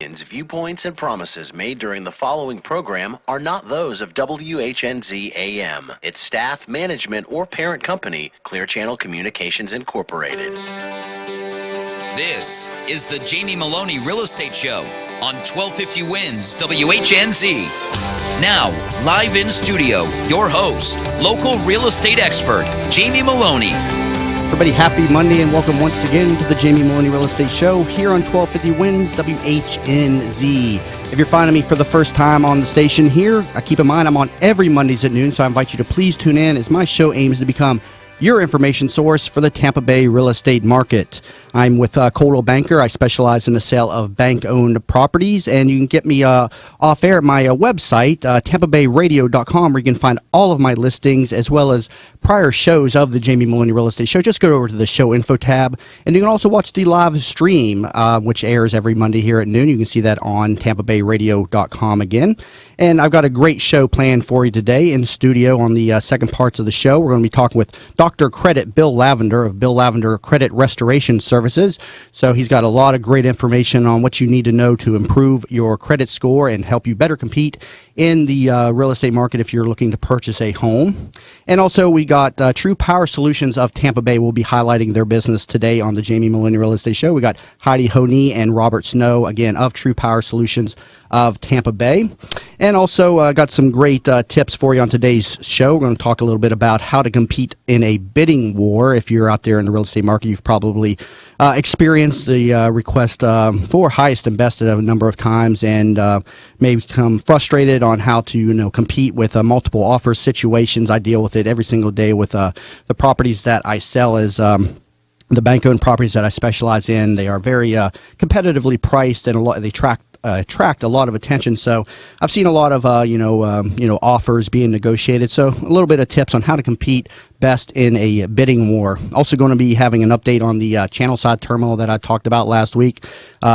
Viewpoints and promises made during the following program are not those of WHNZ AM, its staff, management, or parent company, Clear Channel Communications Incorporated. This is the Jamie Meloni Real Estate Show on 1250 Wins WHNZ. Now, live in studio, your host, local real estate expert, Jamie Meloni. Everybody, happy Monday and welcome once again to the Jamie Meloni Real Estate Show here on 1250 Wins WHNZ. If you're finding me for the first time on the station here, keep in mind I'm on every Mondays at noon, so I invite you to please tune in as my show aims to become your information source for the Tampa Bay real estate market. I'm with Coldwell Banker. I specialize in the sale of bank-owned properties, and you can get me off air at my website, tampabayradio.com, where you can find all of my listings as well as prior shows of the Jamie Meloni Real Estate Show. Just go over to the show info tab, and you can also watch the live stream, which airs every Monday here at noon. You can see that on tampabayradio.com again. And I've got a great show planned for you today in studio on the second parts of the show. We're going to be talking with Dr. Credit Bill Lavender of Bill Lavender Credit Restoration Services. So he's got a lot of great information on what you need to know to improve your credit score and help you better compete in the real estate market if you're looking to purchase a home. And also we got True Power Solutions of Tampa Bay. Will be highlighting their business today on the Jamie Meloni Real Estate Show. We got Heidi, Honea, and Robert Snow, again, of True Power Solutions of Tampa Bay. And also got some great tips for you on today's show. We're going to talk a little bit about how to compete in a bidding war. If you're out there in the real estate market, you've probably experienced the request for highest and best a number of times, and may become frustrated on how to compete with multiple offers situations. I deal with it every single day with the properties that I sell as the bank-owned properties that I specialize in. They are very competitively priced, and they attract a lot of attention. So I've seen a lot of offers being negotiated. So a little bit of tips on how to compete best in a bidding war. Also going to be having an update on the channel side terminal that I talked about last week.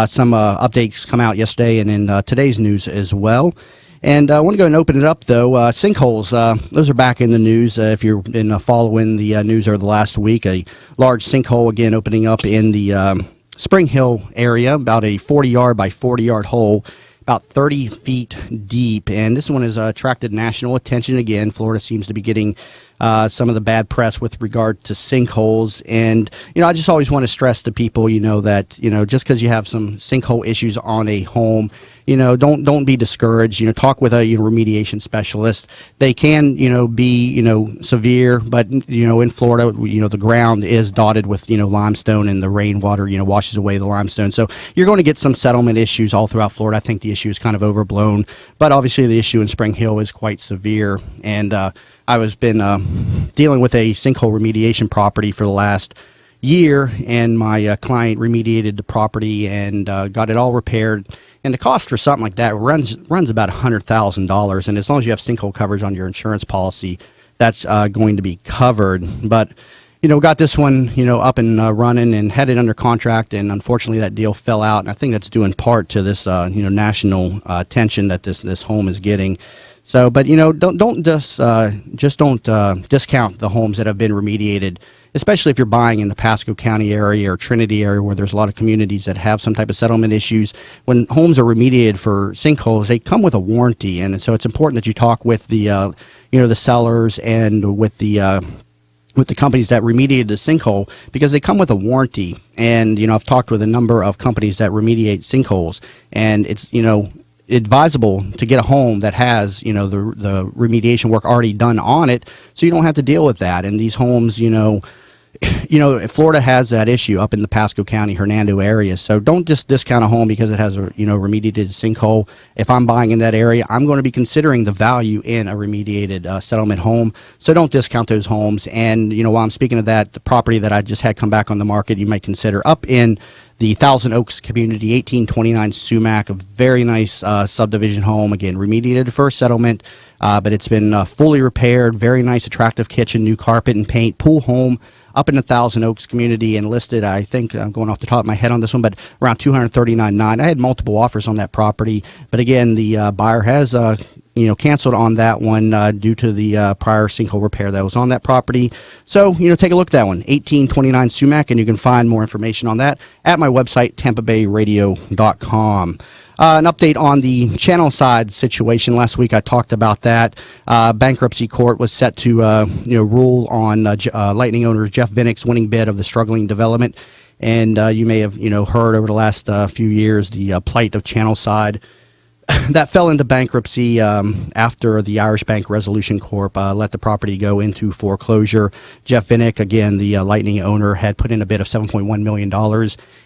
Some updates come out yesterday and in today's news as well. And I want to go and open it up, though. Sinkholes, those are back in the news. If you've been following the news over the last week, a large sinkhole again opening up in the Spring Hill area, about a 40-yard by 40-yard hole, about 30 feet deep. And this one has attracted national attention again. Florida seems to be getting some of the bad press with regard to sinkholes. And, I just always want to stress to people, that, just because you have some sinkhole issues on a home, don't be discouraged. Talk with a remediation specialist. They can, be, severe, but, in Florida, the ground is dotted with, limestone, and the rainwater, washes away the limestone. So you're going to get some settlement issues all throughout Florida. I think the issue is kind of overblown, but obviously the issue in Spring Hill is quite severe. And I was been dealing with a sinkhole remediation property for the last year, and my client remediated the property and got it all repaired. And the cost for something like that runs about $100,000. And as long as you have sinkhole coverage on your insurance policy, that's going to be covered. But got this one up and running and had it under contract, and unfortunately that deal fell out. And I think that's due in part to this national attention that this home is getting. So, but don't discount the homes that have been remediated, especially if you're buying in the Pasco County area or Trinity area, where there's a lot of communities that have some type of settlement issues. When homes are remediated for sinkholes, they come with a warranty, and so it's important that you talk with the the sellers and with the companies that remediated the sinkhole, because they come with a warranty. And I've talked with a number of companies that remediate sinkholes, and it's advisable to get a home that has the remediation work already done on it, so you don't have to deal with that. And these homes, Florida has that issue up in the Pasco County, Hernando area. So don't just discount a home because it has a remediated sinkhole. If I'm buying in that area, I'm going to be considering the value in a remediated settlement home. So don't discount those homes. And while I'm speaking of that, the property that I just had come back on the market, you might consider up in the Thousand Oaks community, 1829 Sumac, a very nice subdivision home. Again, remediated for settlement, but it's been fully repaired. Very nice, attractive kitchen, new carpet and paint, pool home up in the Thousand Oaks community, and listed, I think, I'm going off the top of my head on this one, but around $239,900. I had multiple offers on that property, but again, the buyer has canceled on that one due to the prior sinkhole repair that was on that property. So, take a look at that one, 1829 Sumac, and you can find more information on that at my website, tampabayradio.com. An update on the channel side situation. Last week I talked about that. Bankruptcy court was set to rule on Lightning owner Jeff Vinnick's winning bid of the struggling development. And you may have heard over the last few years the plight of channel side. That fell into bankruptcy after the Irish Bank Resolution Corp. Let the property go into foreclosure. Jeff Vinnick, again, the Lightning owner, had put in a bid of $7.1 million,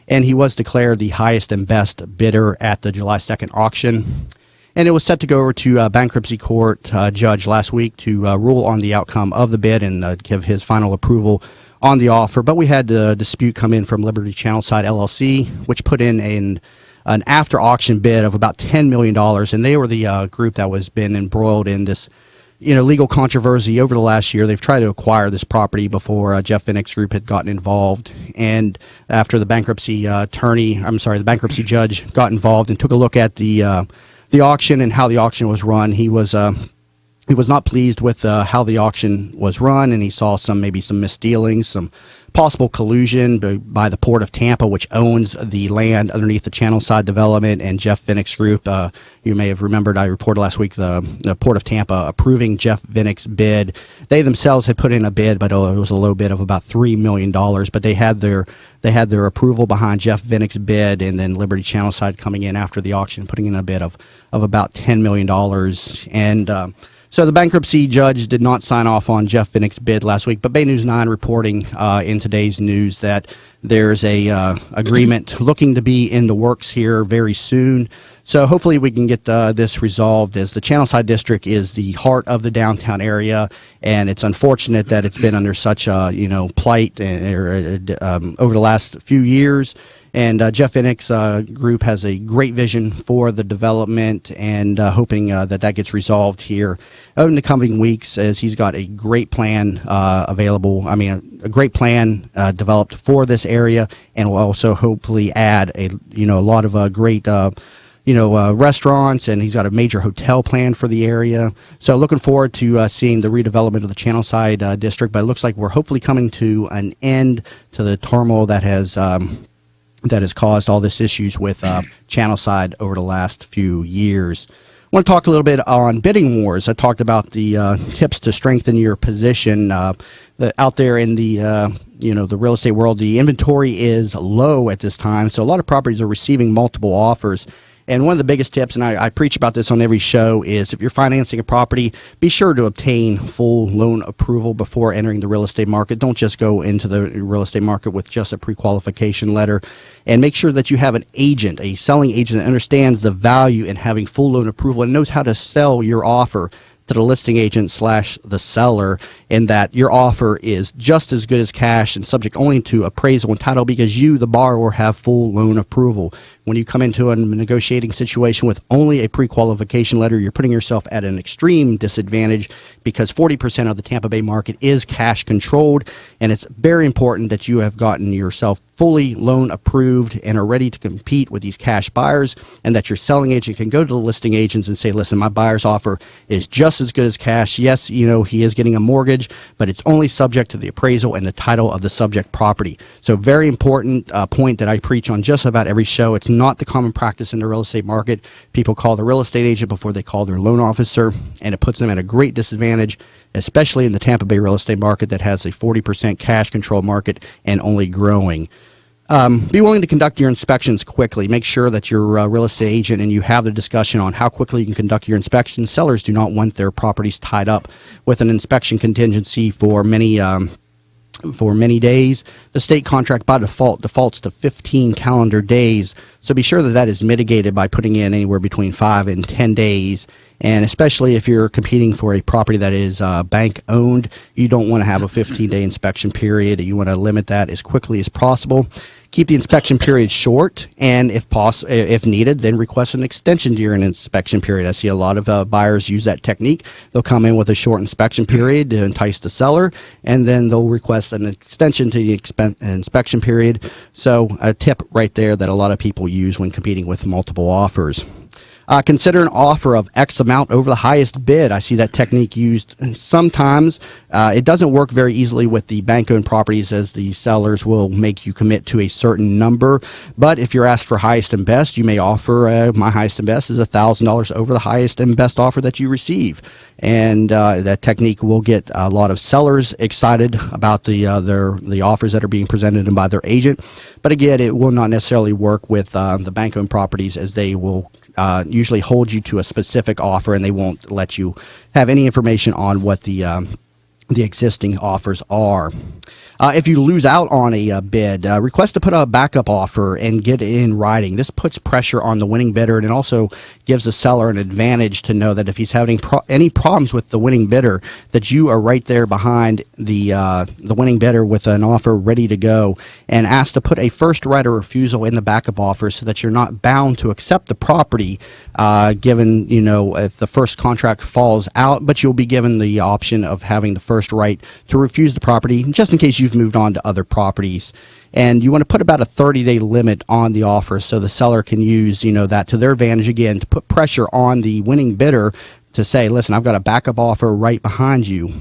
and he was declared the highest and best bidder at the July 2nd auction. And it was set to go over to bankruptcy court judge last week to rule on the outcome of the bid and give his final approval on the offer. But we had a dispute come in from Liberty Channel Side LLC, which put in an after-auction bid of about $10 million, and they were the group that was been embroiled in this, legal controversy over the last year. They've tried to acquire this property before Jeff Vinnick's group had gotten involved, and after the bankruptcy judge got involved and took a look at the auction and how the auction was run, he was not pleased with how the auction was run, and he saw maybe some misdealings, some possible collusion by the Port of Tampa, which owns the land underneath the channel side development, and Jeff Vinnick's group. You may have remembered I reported last week the Port of Tampa approving Jeff Vinnick's bid. They themselves had put in a bid, but it was a low bid of about $3 million. But they had their approval behind Jeff Vinnick's bid, and then Liberty Channel Side coming in after the auction, putting in a bid of about $10 million. And so the bankruptcy judge did not sign off on Jeff Vinnick's bid last week, but Bay News 9 reporting in today's news that there's a agreement looking to be in the works here very soon. So hopefully we can get this resolved, as the Channelside District is the heart of the downtown area, and it's unfortunate that it's been under such plight over the last few years. And Jeff Vinnick's group has a great vision for the development, and hoping that gets resolved here in the coming weeks, as he's got a great plan a great plan developed for this area, and will also hopefully add a lot of great restaurants, and he's got a major hotel plan for the area. So looking forward to seeing the redevelopment of the Channelside District, but it looks like we're hopefully coming to an end to the turmoil that has caused all this issues with Channelside over the last few years. I want to talk a little bit on bidding wars. I talked about the tips to strengthen your position. Out there in the the real estate world, the inventory is low at this time, so a lot of properties are receiving multiple offers. And one of the biggest tips, and I preach about this on every show, is if you're financing a property, be sure to obtain full loan approval before entering the real estate market. Don't just go into the real estate market with just a pre-qualification letter. And make sure that you have an agent, a selling agent that understands the value in having full loan approval and knows how to sell your offer to the listing agent / the seller, and that your offer is just as good as cash and subject only to appraisal and title, because you, the borrower, have full loan approval. When you come into a negotiating situation with only a pre-qualification letter, you're putting yourself at an extreme disadvantage, because 40% of the Tampa Bay market is cash controlled, and it's very important that you have gotten yourself fully loan approved and are ready to compete with these cash buyers, and that your selling agent can go to the listing agents and say, listen, my buyer's offer is just as good as cash. Yes, he is getting a mortgage, but it's only subject to the appraisal and the title of the subject property. So very important point that I preach on just about every show. It's not the common practice in the real estate market. People call the real estate agent before they call their loan officer, and it puts them at a great disadvantage, especially in the Tampa Bay real estate market that has a 40% cash control market and only growing. Be willing to conduct your inspections quickly. Make sure that you're a real estate agent and you have the discussion on how quickly you can conduct your inspections. Sellers do not want their properties tied up with an inspection contingency for many days. The state contract by default defaults to 15 calendar days, so be sure that is mitigated by putting in anywhere between 5 and 10 days. And especially if you're competing for a property that is bank owned, you don't want to have a 15-day inspection period. You want to limit that as quickly as possible. Keep the inspection period short, and if needed, then request an extension during an inspection period. I see a lot of buyers use that technique. They'll come in with a short inspection period to entice the seller, and then they'll request an extension to the inspection period. So a tip right there that a lot of people use when competing with multiple offers. Consider an offer of X amount over the highest bid. I see that technique used sometimes. It doesn't work very easily with the bank-owned properties, as the sellers will make you commit to a certain number. But if you're asked for highest and best, you may offer, my highest and best is $1,000 over the highest and best offer that you receive. And that technique will get a lot of sellers excited about the offers that are being presented by their agent. But again, it will not necessarily work with the bank-owned properties, as they will usually hold you to a specific offer, and they won't let you have any information on what the existing offers are. If you lose out on a bid, request to put a backup offer and get it in writing. This puts pressure on the winning bidder, and it also gives the seller an advantage to know that if he's having any problems with the winning bidder, that you are right there behind the winning bidder with an offer ready to go, and ask to put a first right of refusal in the backup offer so that you're not bound to accept the property given, if the first contract falls out, but you'll be given the option of having the first right to refuse the property just in case you've moved on to other properties. And you want to put about a 30-day limit on the offer so the seller can use that to their advantage, again, to put pressure on the winning bidder to say, listen, I've got a backup offer right behind you,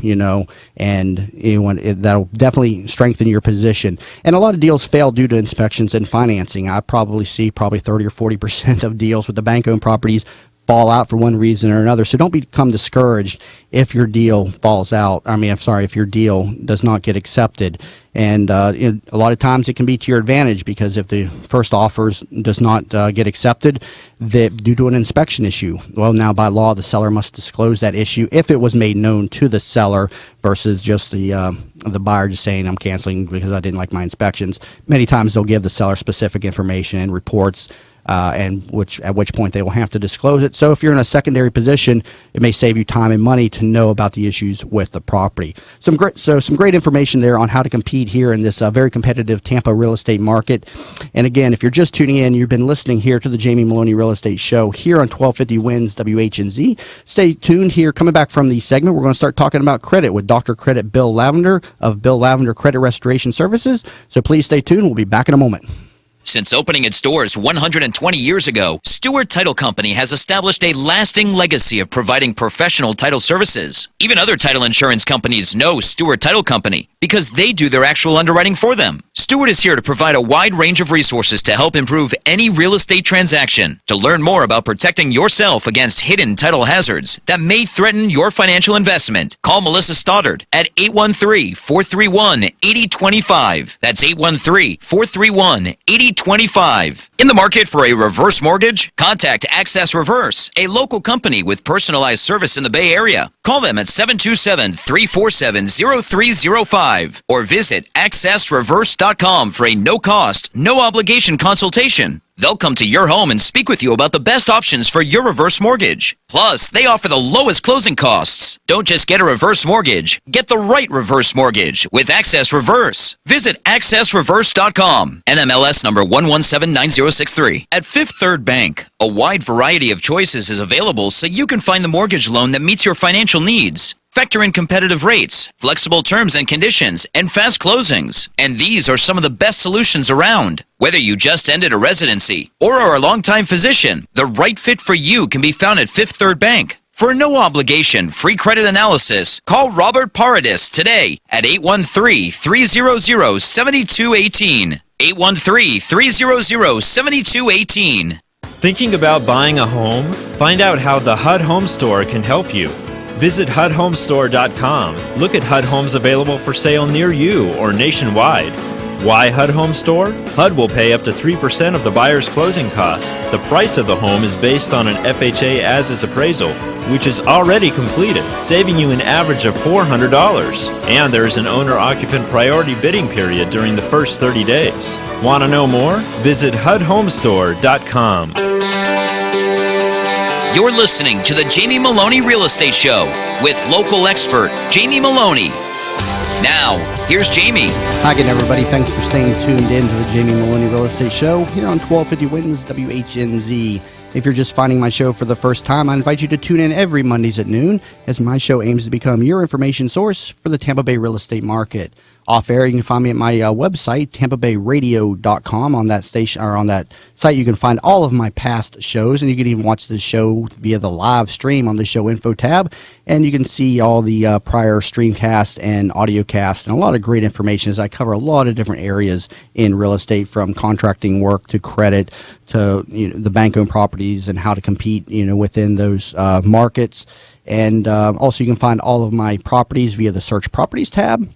and that'll definitely strengthen your position. And a lot of deals fail due to inspections and financing. I probably see 30 or 40% of deals with the bank-owned properties fall out for one reason or another. So don't become discouraged if your deal falls out. If your deal does not get accepted. And a lot of times it can be to your advantage, because if the first offer does not get accepted due to an inspection issue, well, now by law the seller must disclose that issue if it was made known to the seller, versus just the buyer just saying, I'm canceling because I didn't like my inspections. Many times they'll give the seller specific information and reports, at which point they will have to disclose it. So if you're in a secondary position, it may save you time and money to know about the issues with the property. Some great information there on how to compete here in this very competitive Tampa real estate market. And again, if you're just tuning in, you've been listening here to the Jamie Meloni Real Estate Show here on 1250 Wins WHNZ. Stay tuned here. Coming back from the segment, we're going to start talking about credit with Dr. Credit Bill Lavender of Bill Lavender Credit Restoration Services. So please stay tuned. We'll be back in a moment. Since opening its doors 120 years ago, Stewart Title Company has established a lasting legacy of providing professional title services. Even other title insurance companies know Stewart Title Company because they do their actual underwriting for them. Stewart is here to provide a wide range of resources to help improve any real estate transaction. To learn more about protecting yourself against hidden title hazards that may threaten your financial investment, call Melissa Stoddard at 813-431-8025. That's 813-431-8025. In the market for a reverse mortgage? Contact Access Reverse, a local company with personalized service in the Bay Area. Call them at 727-347-0305 or visit accessreverse.com for a no-cost, no-obligation consultation. They'll come to your home and speak with you about the best options for your reverse mortgage. Plus, they offer the lowest closing costs. Don't just get a reverse mortgage. Get the right reverse mortgage with Access Reverse. Visit accessreverse.com. NMLS number 1179063. At Fifth Third Bank, a wide variety of choices is available so you can find the mortgage loan that meets your financial needs. Factor in competitive rates, flexible terms and conditions, and fast closings. And these are some of the best solutions around. Whether you just ended a residency or are a longtime physician, the right fit for you can be found at Fifth Third Bank. For a no-obligation, free credit analysis, call Robert Paradis today at 813-300-7218. 813-300-7218. Thinking about buying a home? Find out how the HUD Home Store can help you. Visit HUDHomestore.com. Look at HUD homes available for sale near you or nationwide. Why HUD Home Store? HUD will pay up to 3% of the buyer's closing cost. The price of the home is based on an FHA as-is appraisal, which is already completed, saving you an average of $400. And there is an owner-occupant priority bidding period during the first 30 days. Want to know more? Visit HUDHomestore.com. You're listening to the Jamie Meloni Real Estate Show with local expert Jamie Meloni. Now, here's Jamie. Hi again, everybody. Thanks for staying tuned in to the Jamie Meloni Real Estate Show here on 1250 Wins WHNZ. If you're just finding my show for the first time, I invite you to tune in every Mondays at noon, as my show aims to become your information source for the Tampa Bay real estate market. off air, you can find me at my website, tampabayradio.com. On that station or on that site, you can find all of my past shows, and you can even watch the show via the live stream on the show info tab, and you can see all the prior streamcast and audiocast and a lot of great information as I cover a lot of different areas in real estate, from contracting work to credit to the bank-owned properties and how to compete within those markets. And also you can find all of my properties via the search properties tab,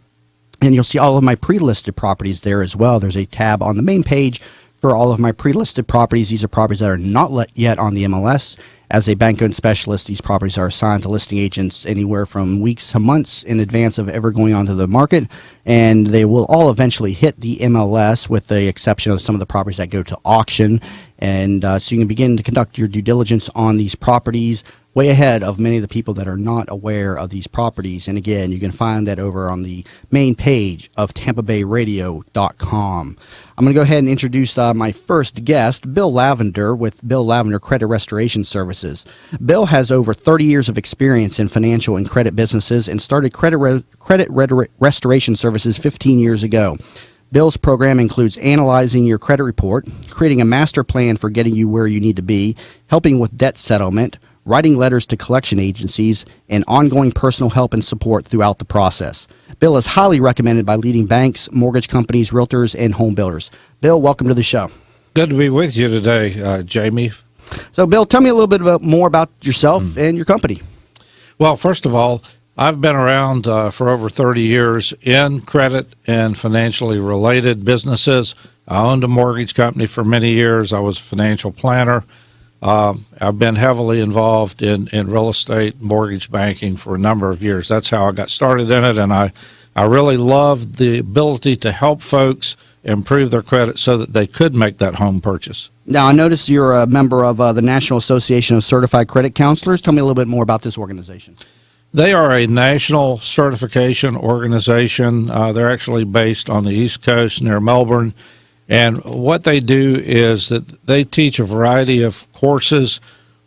and you'll see all of my pre-listed properties there as well. There's a tab on the main page for all of my pre-listed properties. These are properties that are not yet on the MLS. As a bank-owned specialist, these properties are assigned to listing agents anywhere from weeks to months in advance of ever going onto the market, and they will all eventually hit the MLS, with the exception of some of the properties that go to auction. And so you can begin to conduct your due diligence on these properties way ahead of many of the people that are not aware of these properties. And again, you can find that over on the main page of tampabayradio.com. I'm going to go ahead and introduce my first guest, Bill Lavender with Bill Lavender Credit Restoration Services. Bill has over 30 years of experience in financial and credit businesses and started credit restoration services 15 years ago. Bill's program includes analyzing your credit report, creating a master plan for getting you where you need to be, helping with debt settlement, writing letters to collection agencies, and ongoing personal help and support throughout the process. Bill is highly recommended by leading banks, mortgage companies, realtors, and home builders. Bill, welcome to the show. Good to be with you today, Jamie. So, Bill, tell me a little bit more about yourself and your company. Well, first of all, I've been around for over 30 years in credit and financially related businesses. I owned a mortgage company for many years. I was a financial planner. I've been heavily involved in real estate, mortgage banking for a number of years. That's how I got started in it, and I really loved the ability to help folks improve their credit so that they could make that home purchase. Now, I notice you're a member of the National Association of Certified Credit Counselors. Tell me a little bit more about this organization. They are a national certification organization. They're actually based on the East Coast near Melbourne. And what they do is that they teach a variety of courses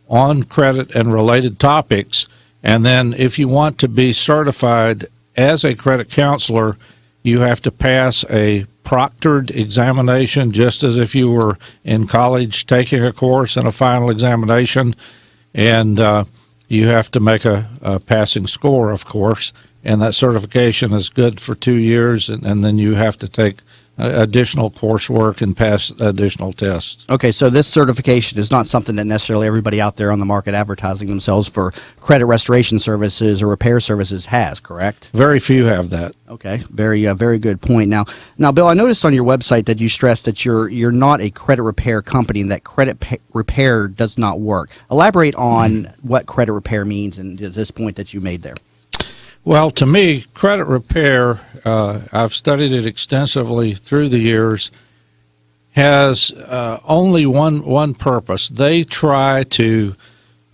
on credit and related topics. And then if you want to be certified as a credit counselor, you have to pass a proctored examination, just as if you were in college taking a course and a final examination. And you have to make a passing score, of course. And that certification is good for 2 years, and then you have to take additional coursework and pass additional tests. Okay, so this certification is not something that necessarily everybody out there on the market advertising themselves for credit restoration services or repair services has, correct? Very few have that. Okay, very good point. Now, Bill, I noticed on your website that you stressed that you're not a credit repair company and that credit repair does not work. Elaborate on what credit repair means and this point that you made there. Well, to me, credit repair, I've studied it extensively through the years, has only one purpose. They try to,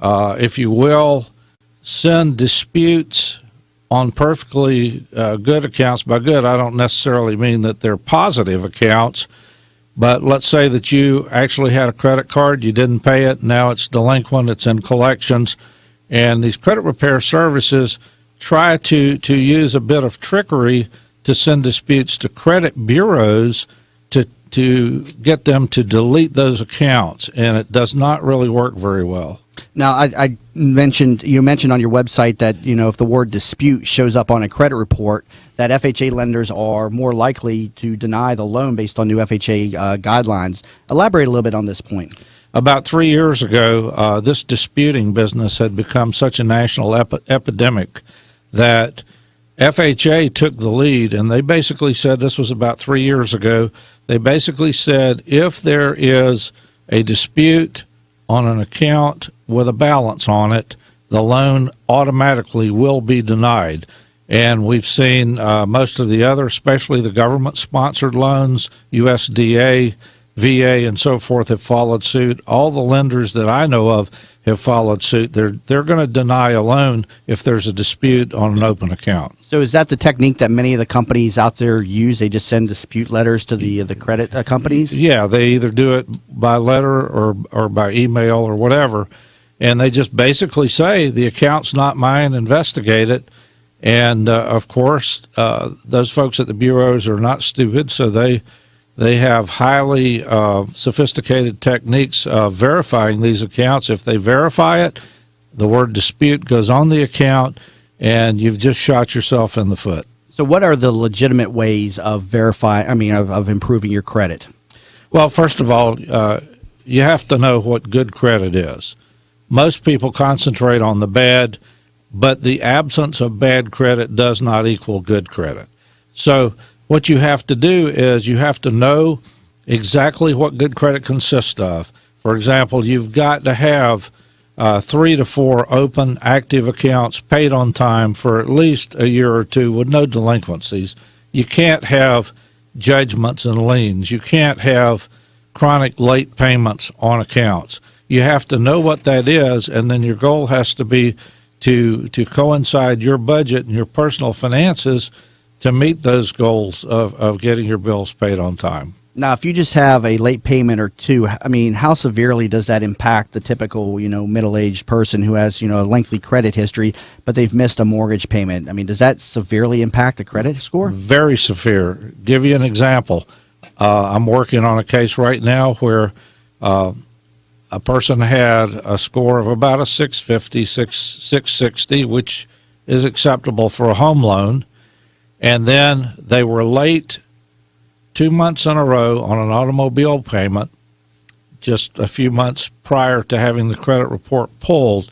if you will, send disputes on perfectly good accounts. By good, I don't necessarily mean that they're positive accounts, but let's say that you actually had a credit card, you didn't pay it, now it's delinquent, it's in collections, and these credit repair services try to use a bit of trickery to send disputes to credit bureaus to get them to delete those accounts, and it does not really work very well. Now, you mentioned on your website that if the word dispute shows up on a credit report, that FHA lenders are more likely to deny the loan based on new FHA guidelines. Elaborate a little bit on this point. About 3 years ago, this disputing business had become such a national epidemic that FHA took the lead, and they basically said, this was about 3 years ago, they basically said if there is a dispute on an account with a balance on it, the loan automatically will be denied. And we've seen most of the other, especially the government-sponsored loans, USDA, VA, and so forth, have followed suit. All the lenders that I know of have followed suit. They're going to deny a loan if there's a dispute on an open account. So is that the technique that many of the companies out there use? They just send dispute letters to the credit companies? Yeah, they either do it by letter or by email or whatever, and they just basically say the account's not mine, investigate it. And of course, those folks at the bureaus are not stupid, so they have highly sophisticated techniques of verifying these accounts. If they verify it, the word dispute goes on the account, and you've just shot yourself in the foot. So what are the legitimate ways of of improving your credit? Well, first of all, you have to know what good credit is. Most people concentrate on the bad, but the absence of bad credit does not equal good credit. So what you have to do is you have to know exactly what good credit consists of. For example, you've got to have 3 to 4 open, active accounts paid on time for at least a year or two with no delinquencies. You can't have judgments and liens. You can't have chronic late payments on accounts. You have to know what that is, and then your goal has to be to coincide your budget and your personal finances to meet those goals of getting your bills paid on time. Now, if you just have a late payment or two, I mean, how severely does that impact the typical, middle-aged person who has, a lengthy credit history, but they've missed a mortgage payment? I mean, does that severely impact the credit score? Very severe. Give you an example. I'm working on a case right now where a person had a score of about a 650, 660, which is acceptable for a home loan, and then they were late 2 months in a row on an automobile payment just a few months prior to having the credit report pulled.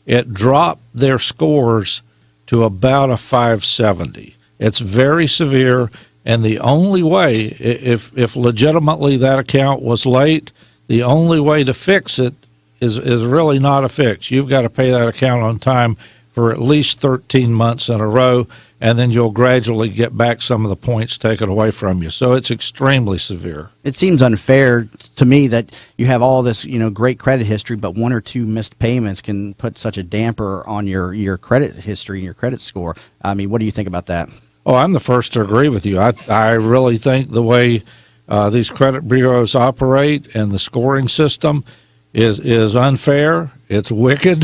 It dropped their scores to about a 570. It's very severe, and the only way, if legitimately that account was late, the only way to fix it is really not a fix. You've got to pay that account on time for at least 13 months in a row, and then you'll gradually get back some of the points taken away from you. So it's extremely severe. It seems unfair to me that you have all this, great credit history, but 1 or 2 missed payments can put such a damper on your credit history and your credit score. I mean, what do you think about that? Oh, I'm the first to agree with you. I really think the way these credit bureaus operate and the scoring system is unfair. It's wicked,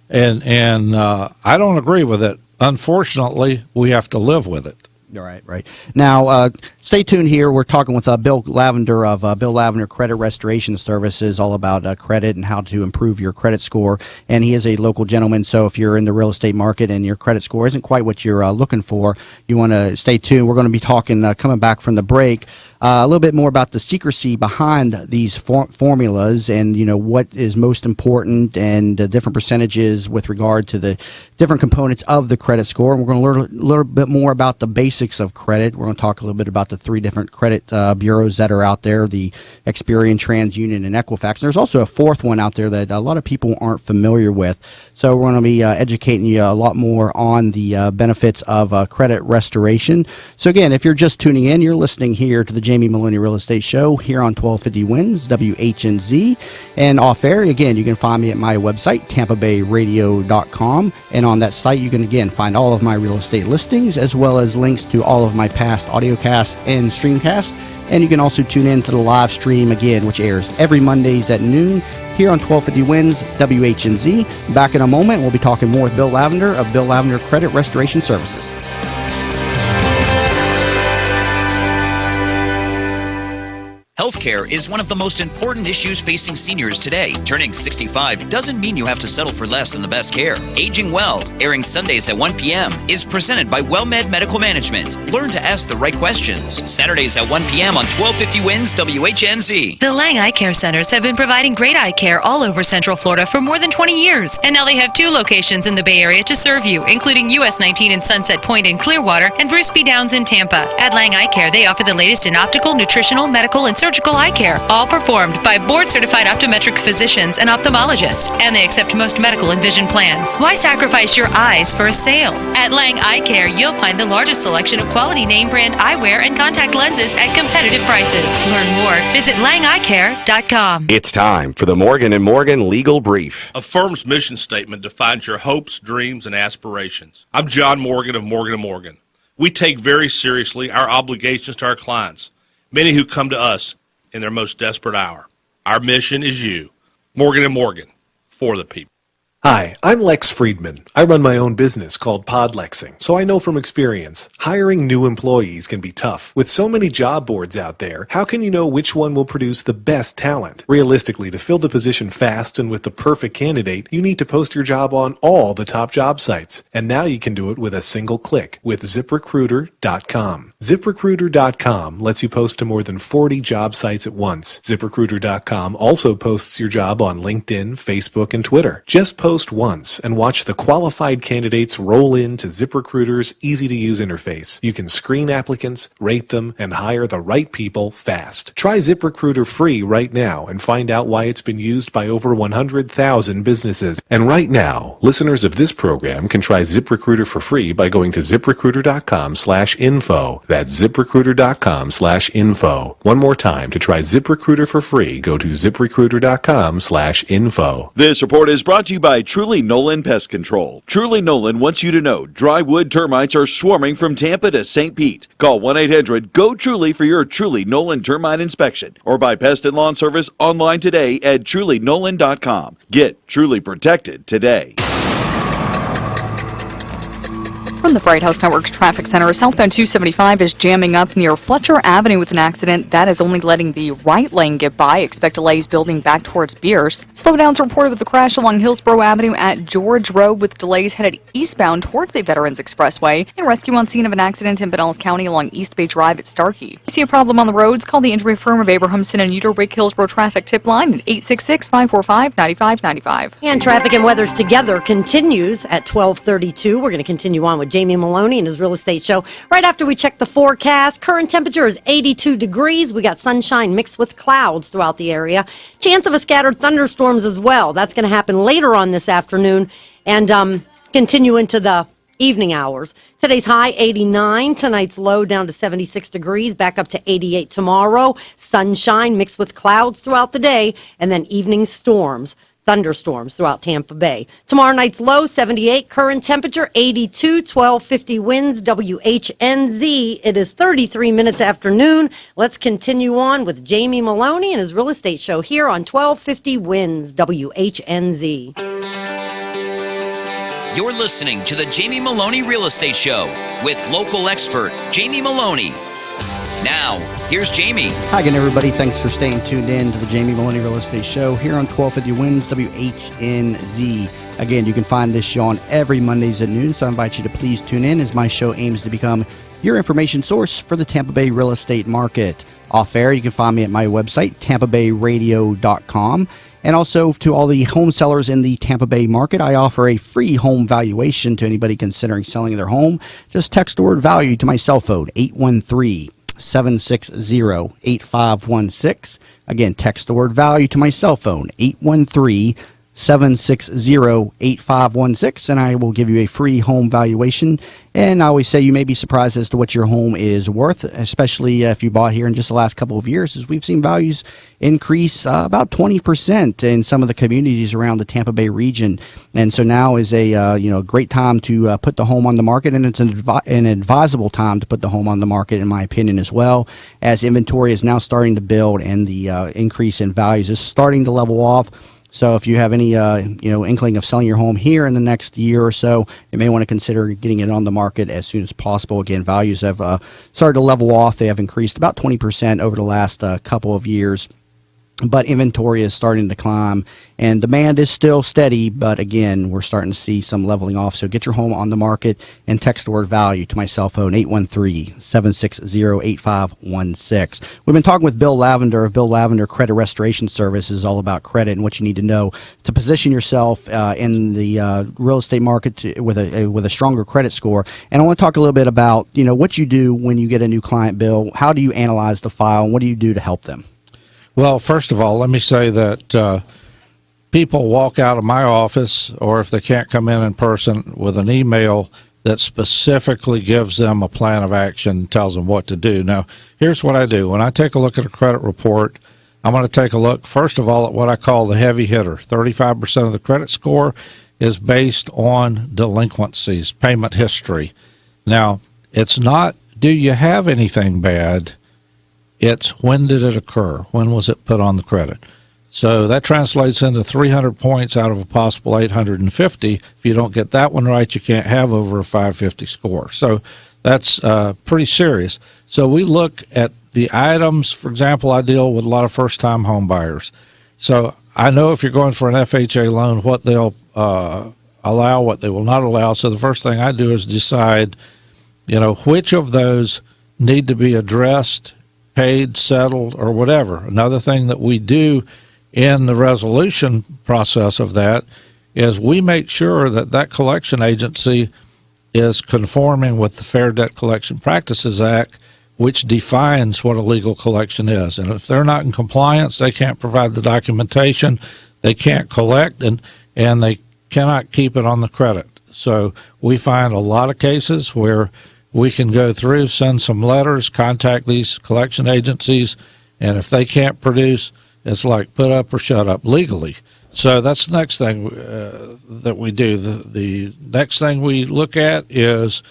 and I don't agree with it. Unfortunately, we have to live with it. All right, right. Now, stay tuned here. We're talking with Bill Lavender of Bill Lavender Credit Restoration Services, all about credit and how to improve your credit score. And he is a local gentleman, so if you're in the real estate market and your credit score isn't quite what you're looking for, you want to stay tuned. We're going to be talking, coming back from the break, a little bit more about the secrecy behind these formulas and, what is most important and different percentages with regard to the different components of the credit score. And we're going to learn a little bit more about the basics of credit. We're going to talk a little bit about the 3 different credit bureaus that are out there, the Experian, TransUnion, and Equifax. And there's also a 4th one out there that a lot of people aren't familiar with. So we're going to be educating you a lot more on the benefits of credit restoration. So again, if you're just tuning in, you're listening here to the Jamie Meloni Real Estate Show here on 1250 Wins, WHNZ. And off air, again, you can find me at my website, tampabayradio.com. And on that site, you can, again, find all of my real estate listings as well as links to all of my past audiocasts and streamcasts. And you can also tune in to the live stream, again, which airs every Mondays at noon here on 1250 Wins, WHNZ. Back in a moment, we'll be talking more with Bill Lavender of Bill Lavender Credit Restoration Services. Healthcare is one of the most important issues facing seniors today. Turning 65 doesn't mean you have to settle for less than the best care. Aging Well, airing Sundays at 1 p.m., is presented by WellMed Medical Management. Learn to ask the right questions. Saturdays at 1 p.m. on 1250 Wins, WHNZ. The Lang Eye Care Centers have been providing great eye care all over Central Florida for more than 20 years. And now they have 2 locations in the Bay Area to serve you, including US 19 in Sunset Point in Clearwater and Bruce B. Downs in Tampa. At Lang Eye Care, they offer the latest in optical, nutritional, medical, and surgical eye care, all performed by board-certified optometric physicians and ophthalmologists, and they accept most medical and vision plans. Why sacrifice your eyes for a sale? At Lang Eye Care, you'll find the largest selection of quality name-brand eyewear and contact lenses at competitive prices. Learn more. Visit langeyecare.com. It's time for the Morgan & Morgan Legal Brief. A firm's mission statement defines your hopes, dreams, and aspirations. I'm John Morgan of Morgan & Morgan. We take very seriously our obligations to our clients, many who come to us in their most desperate hour. Our mission is you. Morgan & Morgan, for the people. Hi, I'm Lex Friedman. I run my own business called Podlexing, so I know from experience, hiring new employees can be tough. With so many job boards out there, how can you know which one will produce the best talent? Realistically, to fill the position fast and with the perfect candidate, you need to post your job on all the top job sites. And now you can do it with a single click with ZipRecruiter.com. ZipRecruiter.com lets you post to more than 40 job sites at once. ZipRecruiter.com also posts your job on LinkedIn, Facebook, and Twitter. Just post once and watch the qualified candidates roll into ZipRecruiter's easy-to-use interface. You can screen applicants, rate them, and hire the right people fast. Try ZipRecruiter free right now and find out why it's been used by over 100,000 businesses. And right now, listeners of this program can try ZipRecruiter for free by going to ZipRecruiter.com/info. That's ZipRecruiter.com/info. One more time, to try ZipRecruiter for free, go to ZipRecruiter.com/info. This report is brought to you by Truly Nolan Pest Control. Truly Nolan wants you to know dry wood termites are swarming from Tampa to St. Pete. Call 1-800-GO-TRULY for your Truly Nolan termite inspection, or buy pest and lawn service online today at TrulyNolan.com. Get truly protected today. From the Bright House Network's traffic center, southbound 275 is jamming up near Fletcher Avenue with an accident that is only letting the right lane get by. Expect delays building back towards Bierce. Slowdowns reported with the crash along Hillsborough Avenue at George Road, with delays headed eastbound towards the Veterans Expressway. And rescue on scene of an accident in Pinellas County along East Bay Drive at Starkey. If you see a problem on the roads, call the injury firm of Abrahamson and Uterwick Hillsborough Traffic Tip Line at 866-545-9595. And traffic and weather together continues at 12:32. We're going to continue on with Jamie Meloni and his real estate show. Right after we check the forecast, current temperature is 82 degrees. We got sunshine mixed with clouds throughout the area. Chance of a scattered thunderstorms as well. That's going to happen later on this afternoon and continue into the evening hours. Today's high 89, tonight's low down to 76 degrees, back up to 88 tomorrow. Sunshine mixed with clouds throughout the day, and then evening storms. Thunderstorms throughout Tampa Bay. Tomorrow night's low, 78. Current temperature, 82. 1250 winds, WHNZ. It is 33 minutes after noon. Let's continue on with Jamie Meloni and his real estate show here on 1250 winds, WHNZ. You're listening to the Jamie Meloni Real Estate Show with local expert Jamie Meloni. Now, here's Jamie. Hi again, everybody. Thanks for staying tuned in to the Jamie Meloni Real Estate Show here on 1250 Winds, WHNZ. Again, you can find this show on every Mondays at noon, so I invite you to please tune in as my show aims to become your information source for the Tampa Bay real estate market. Off air, you can find me at my website, tampabayradio.com. And also to all the home sellers in the Tampa Bay market, I offer a free home valuation to anybody considering selling their home. Just text the word value to my cell phone, 813-760-8516. Again, text the word value to my cell phone, 813-760-8516, and I will give you a free home valuation. And I always say you may be surprised as to what your home is worth, especially if you bought here in just the last couple of years, as we've seen values increase about 20% in some of the communities around the Tampa Bay region. And so now is a great time to put the home on the market, and it's an advisable time to put the home on the market, in my opinion, as well, as inventory is now starting to build and the increase in values is starting to level off. So if you have any inkling of selling your home here in the next year or so, you may want to consider getting it on the market as soon as possible. Again, values have started to level off. They have increased about 20% over the last couple of years. But inventory is starting to climb, and demand is still steady, but again, we're starting to see some leveling off. So get your home on the market and text the word value to my cell phone, 813-760-8516. We've been talking with Bill Lavender of Bill Lavender Credit Restoration Services, all about credit and what you need to know to position yourself in the real estate market with a stronger credit score. And I want to talk a little bit about what you do when you get a new client, Bill. How do you analyze the file, and what do you do to help them? Well, first of all, let me say that people walk out of my office, or if they can't come in person, with an email that specifically gives them a plan of action, tells them what to do. Now, here's what I do. When I take a look at a credit report, I'm going to take a look, first of all, at what I call the heavy hitter. 35% of the credit score is based on delinquencies, payment history. Now, it's not, do you have anything bad? It's when did it occur? When was it put on the credit? So that translates into 300 points out of a possible 850. If you don't get that one right, you can't have over a 550 score. So that's pretty serious. So we look at the items. For example, I deal with a lot of first-time home buyers. So I know if you're going for an FHA loan, what they'll allow, what they will not allow. So the first thing I do is decide, which of those need to be addressed, paid, settled, or whatever. Another thing that we do in the resolution process of that is we make sure that that collection agency is conforming with the Fair Debt Collection Practices Act, which defines what a legal collection is. And if they're not in compliance, they can't provide the documentation, they can't collect, and they cannot keep it on the credit. So we find a lot of cases where we can go through, send some letters, contact these collection agencies, and if they can't produce, it's like put up or shut up legally. So that's the next thing that we do. The next thing we look at is,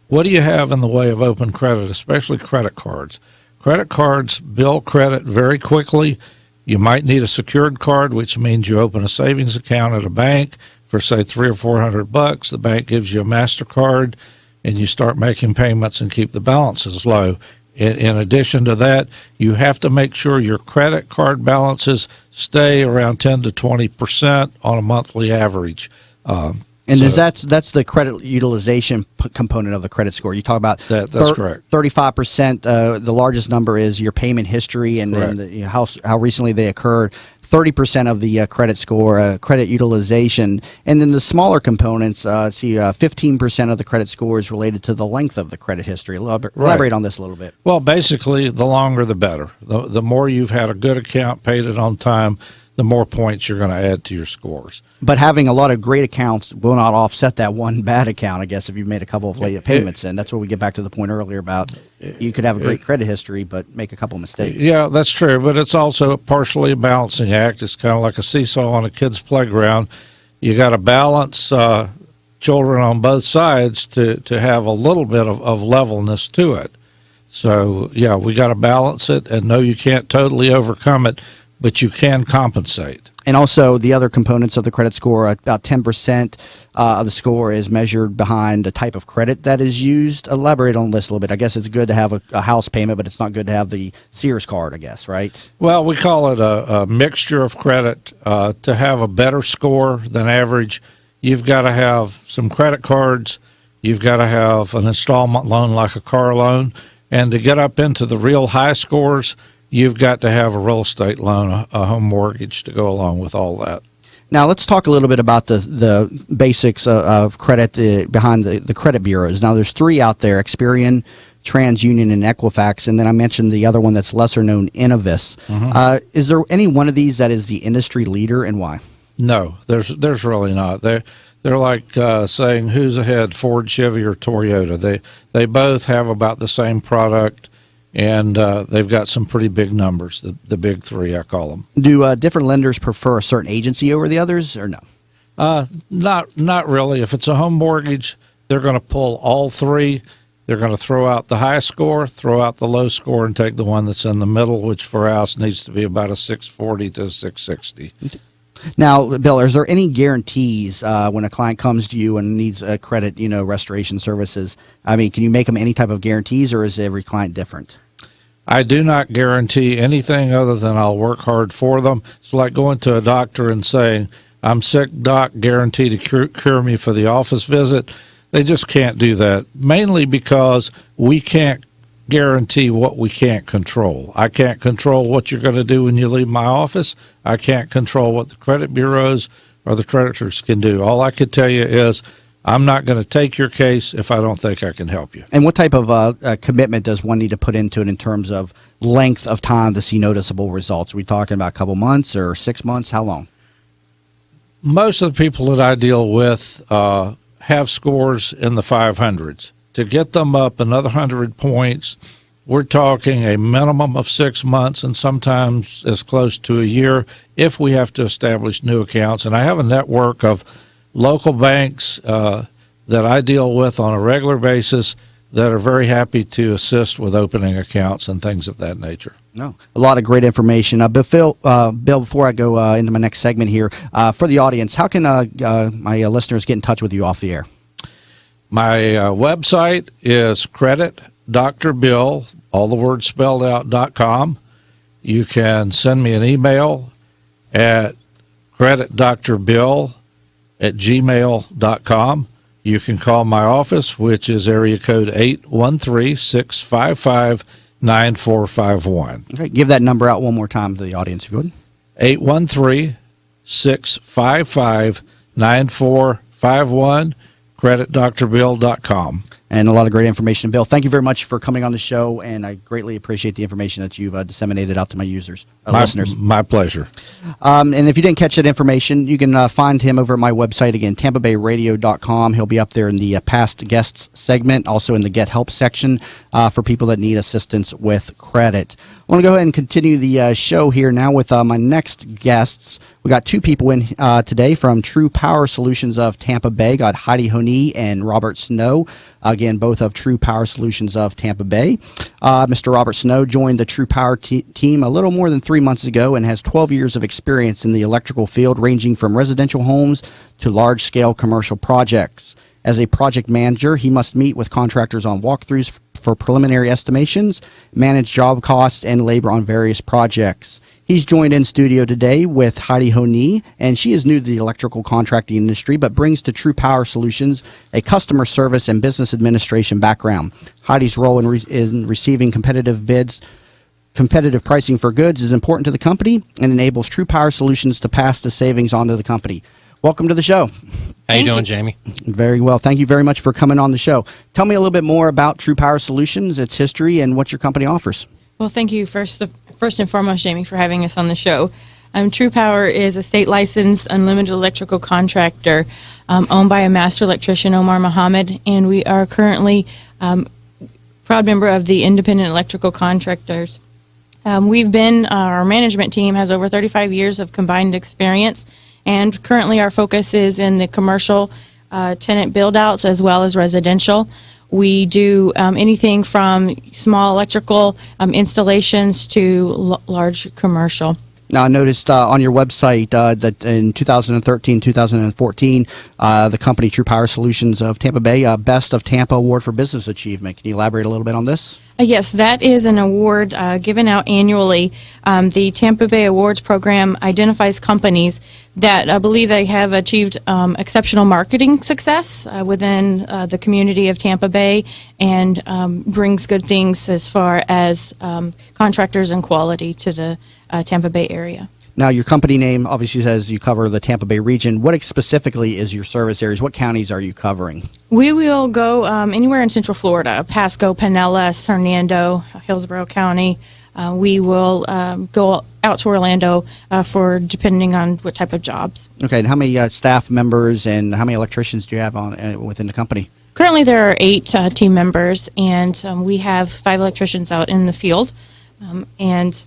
what do you have in the way of open credit, especially credit cards? Credit cards bill credit very quickly. You might need a secured card, which means you open a savings account at a bank for, say, $300 or $400. The bank gives you a MasterCard, and you start making payments and keep the balances low. In addition to that, you have to make sure your credit card balances stay around 10 to 20% on a monthly average. And that's the credit utilization component of the credit score. You talk about that's correct. 35%. The largest number is your payment history and how recently they occurred. 30% of the credit score, credit utilization, and then the smaller components. 15% of the credit score is related to the length of the credit history. Elaborate on this a little bit. Well, basically, the longer the better. The more you've had a good account, paid it on time, the more points you're going to add to your scores. But having a lot of great accounts will not offset that one bad account, I guess, if you've made a couple of late payments. And that's where we get back to the point earlier about you could have a great credit history but make a couple of mistakes. Yeah, that's true. But it's also partially a balancing act. It's kind of like a seesaw on a kid's playground. You got to balance children on both sides to have a little bit of levelness to it. So, yeah, we got to balance it. And no, you can't totally overcome it, but you can compensate. And also the other components of the credit score, about 10% of the score is measured behind the type of credit that is used. Elaborate on this a little bit. I guess it's good to have a house payment, but it's not good to have the Sears card, I guess, right? Well, we call it a mixture of credit. To have a better score than average, you've got to have some credit cards. You've got to have an installment loan like a car loan. And to get up into the real high scores, you've got to have a real estate loan, a home mortgage to go along with all that. Now, let's talk a little bit about the basics of credit behind the credit bureaus. Now, there's three out there, Experian, TransUnion, and Equifax, and then I mentioned the other one that's lesser known, Innovis. Mm-hmm. Is there any one of these that is the industry leader, and why? No, there's really not. They're like saying who's ahead, Ford, Chevy, or Toyota. They both have about the same product, and they've got some pretty big numbers, the big three, I call them. Do different lenders prefer a certain agency over the others, or no? Not really. If it's a home mortgage, they're going to pull all three. They're going to throw out the high score, throw out the low score, and take the one that's in the middle, which for us needs to be about a 640 to a 660. Now, Bill, is there any guarantees when a client comes to you and needs a credit, restoration services? I mean, can you make them any type of guarantees, or is every client different? I do not guarantee anything other than I'll work hard for them. It's like going to a doctor and saying, I'm sick, doc, guarantee to cure me for the office visit. They just can't do that, mainly because we can't guarantee what we can't control. I can't control what you're going to do when you leave my office. I can't control what the credit bureaus or the creditors can do. All I could tell you is I'm not going to take your case if I don't think I can help you. And what type of commitment does one need to put into it in terms of length of time to see noticeable results? Are we talking about a couple months or 6 months? How long? Most of the people that I deal with have scores in the 500s. To get them up another 100 points, we're talking a minimum of 6 months and sometimes as close to a year if we have to establish new accounts. And I have a network of local banks that I deal with on a regular basis that are very happy to assist with opening accounts and things of that nature. No, a lot of great information. Bill, before I go into my next segment here, for the audience, how can my listeners get in touch with you off the air? My website is creditdrbill, all the words spelled out, .com. You can send me an email at creditdrbill@gmail.com. You can call my office, which is area code 813-655-9451. Okay, give that number out one more time to the audience, if you would. 813-655-9451, creditdrbill.com. And a lot of great information. Bill, thank you very much for coming on the show, and I greatly appreciate the information that you've disseminated out to my listeners. My pleasure. And if you didn't catch that information, you can find him over at my website again, tampabayradio.com. He'll be up there in the past guests segment, also in the Get Help section for people that need assistance with credit. I want to go ahead and continue the show here now with my next guests. We got two people in today from True Power Solutions of Tampa Bay. Got Heidi, Honea, and Robert Snow. Again, both of True Power Solutions of Tampa Bay. Mr. Robert Snow joined the True Power team a little more than 3 months ago and has 12 years of experience in the electrical field, ranging from residential homes to large-scale commercial projects. As a project manager, he must meet with contractors on walkthroughs for preliminary estimations, manage job costs, and labor on various projects. He's joined in studio today with Heidi Honea, and she is new to the electrical contracting industry, but brings to True Power Solutions a customer service and business administration background. Heidi's role in receiving competitive bids, competitive pricing for goods is important to the company and enables True Power Solutions to pass the savings on to the company. Welcome to the show. How you doing, Jamie? Very well. Thank you very much for coming on the show. Tell me a little bit more about True Power Solutions, its history, and what your company offers. Well, thank you first and foremost, Jamie, for having us on the show. True Power is a state-licensed unlimited electrical contractor owned by a master electrician, Omar Mohammed, and we are currently proud member of the Independent Electrical Contractors. Our management team has over 35 years of combined experience, and currently our focus is in the commercial tenant build-outs as well as residential. We do anything from small electrical installations to large commercial. Now, I noticed on your website that in 2013, 2014, the company True Power Solutions of Tampa Bay, Best of Tampa Award for Business Achievement. Can you elaborate a little bit on this? Yes, that is an award given out annually. The Tampa Bay Awards program identifies companies that I believe they have achieved exceptional marketing success within the community of Tampa Bay and brings good things as far as contractors and quality to the Tampa Bay area. Now, your company name obviously says you cover the Tampa Bay region. What specifically is your service areas? What counties are you covering? We will go anywhere in Central Florida, Pasco, Pinellas, Hernando, Hillsborough County. We will go out to Orlando for depending on what type of jobs. Okay, and how many staff members and how many electricians do you have on within the company? Currently, there are 8 team members, and we have 5 electricians out in the field and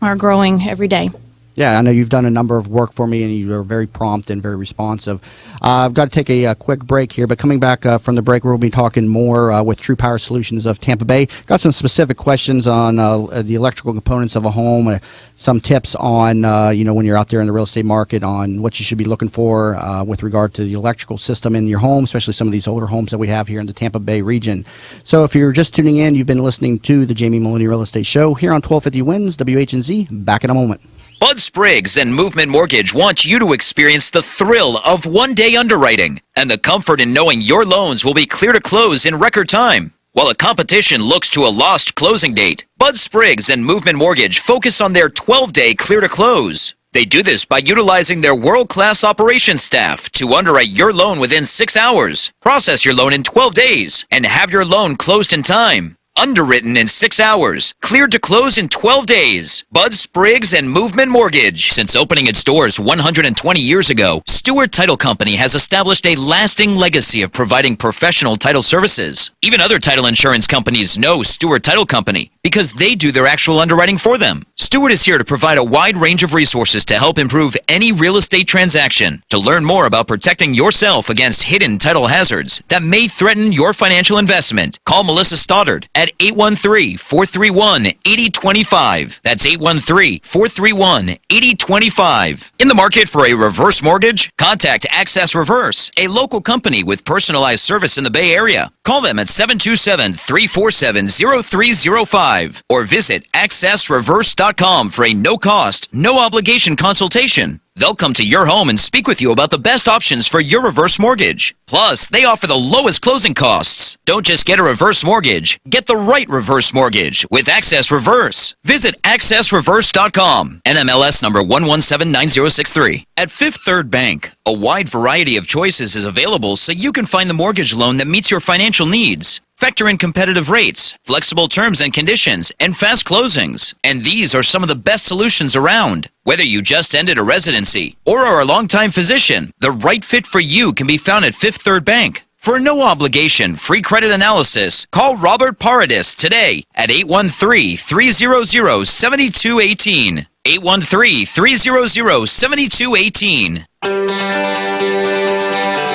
are growing every day. Yeah, I know you've done a number of work for me, and you are very prompt and very responsive. I've got to take a quick break here, but coming back from the break, we'll be talking more with True Power Solutions of Tampa Bay. Got some specific questions on the electrical components of a home, some tips on, when you're out there in the real estate market on what you should be looking for with regard to the electrical system in your home, especially some of these older homes that we have here in the Tampa Bay region. So if you're just tuning in, you've been listening to the Jamie Meloni Real Estate Show here on 1250 Wins, WHNZ. Back in a moment. Bud Spriggs and Movement Mortgage want you to experience the thrill of one-day underwriting and the comfort in knowing your loans will be clear to close in record time. While the competition looks to a lost closing date, Bud Spriggs and Movement Mortgage focus on their 12-day clear to close. They do this by utilizing their world-class operations staff to underwrite your loan within 6 hours, process your loan in 12 days, and have your loan closed in time. Underwritten in 6 hours, cleared to close in 12 days. Bud Spriggs and Movement Mortgage. Since opening its doors 120 years ago, Stewart Title Company has established a lasting legacy of providing professional title services. Even other title insurance companies know Stewart Title Company because they do their actual underwriting for them. Stewart is here to provide a wide range of resources to help improve any real estate transaction. To learn more about protecting yourself against hidden title hazards that may threaten your financial investment, call Melissa Stoddard at 813-431-8025. That's 813-431-8025. In the market for a reverse mortgage? Contact Access Reverse, a local company with personalized service in the Bay Area. Call them at 727-347-0305 or visit accessreverse.com for a no-cost, no-obligation consultation. They'll come to your home and speak with you about the best options for your reverse mortgage. Plus, they offer the lowest closing costs. Don't just get a reverse mortgage. Get the right reverse mortgage with Access Reverse. Visit accessreverse.com. NMLS number 1179063. At Fifth Third Bank, a wide variety of choices is available so you can find the mortgage loan that meets your financial needs. Factor in competitive rates, flexible terms and conditions, and fast closings. And these are some of the best solutions around. Whether you just ended a residency or are a longtime physician, the right fit for you can be found at Fifth Third Bank. For no obligation, free credit analysis, call Robert Paradis today at 813-300-7218. 813-300-7218.